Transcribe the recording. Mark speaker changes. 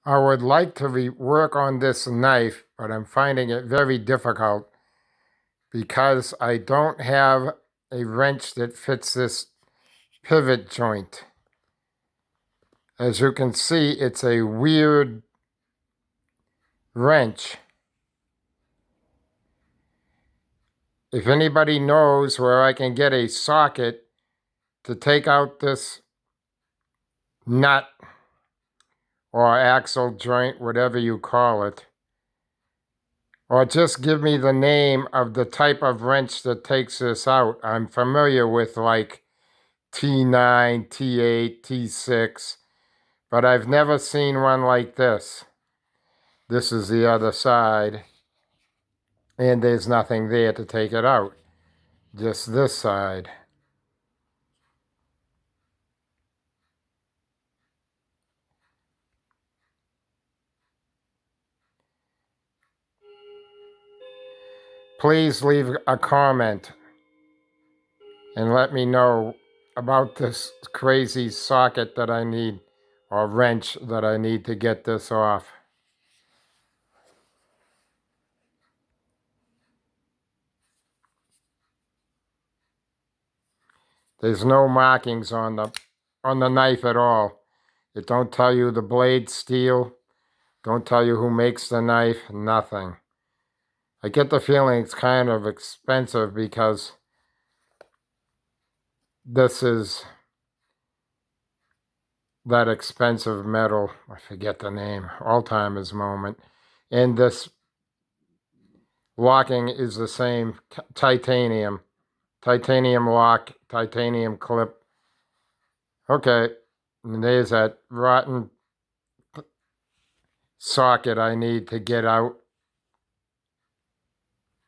Speaker 1: I would like to work on this knife, but I'm finding it very difficult because I don't have a wrench that fits this pivot joint. As you can see, it's a weird wrench. If anybody knows where I can get a socket to take out this nut or axle joint, whatever you call it, or just give me the name of the type of wrench that takes this out. I'm familiar with like T9, T8, T6, but I've never seen one like this. This is the other side, and there's nothing there to take it out, just this side. Please leave a comment and let me know about this crazy socket that I need, or wrench that I need to get this off. There's no markings on the knife at all. It don't tell you the blade steel, don't tell you who makes the knife, nothing. I get the feeling it's kind of expensive because this is that expensive metal. I forget the name. Alzheimer's moment. And this locking is the same titanium. Titanium lock, titanium clip. Okay, and there's that rotten socket I need to get out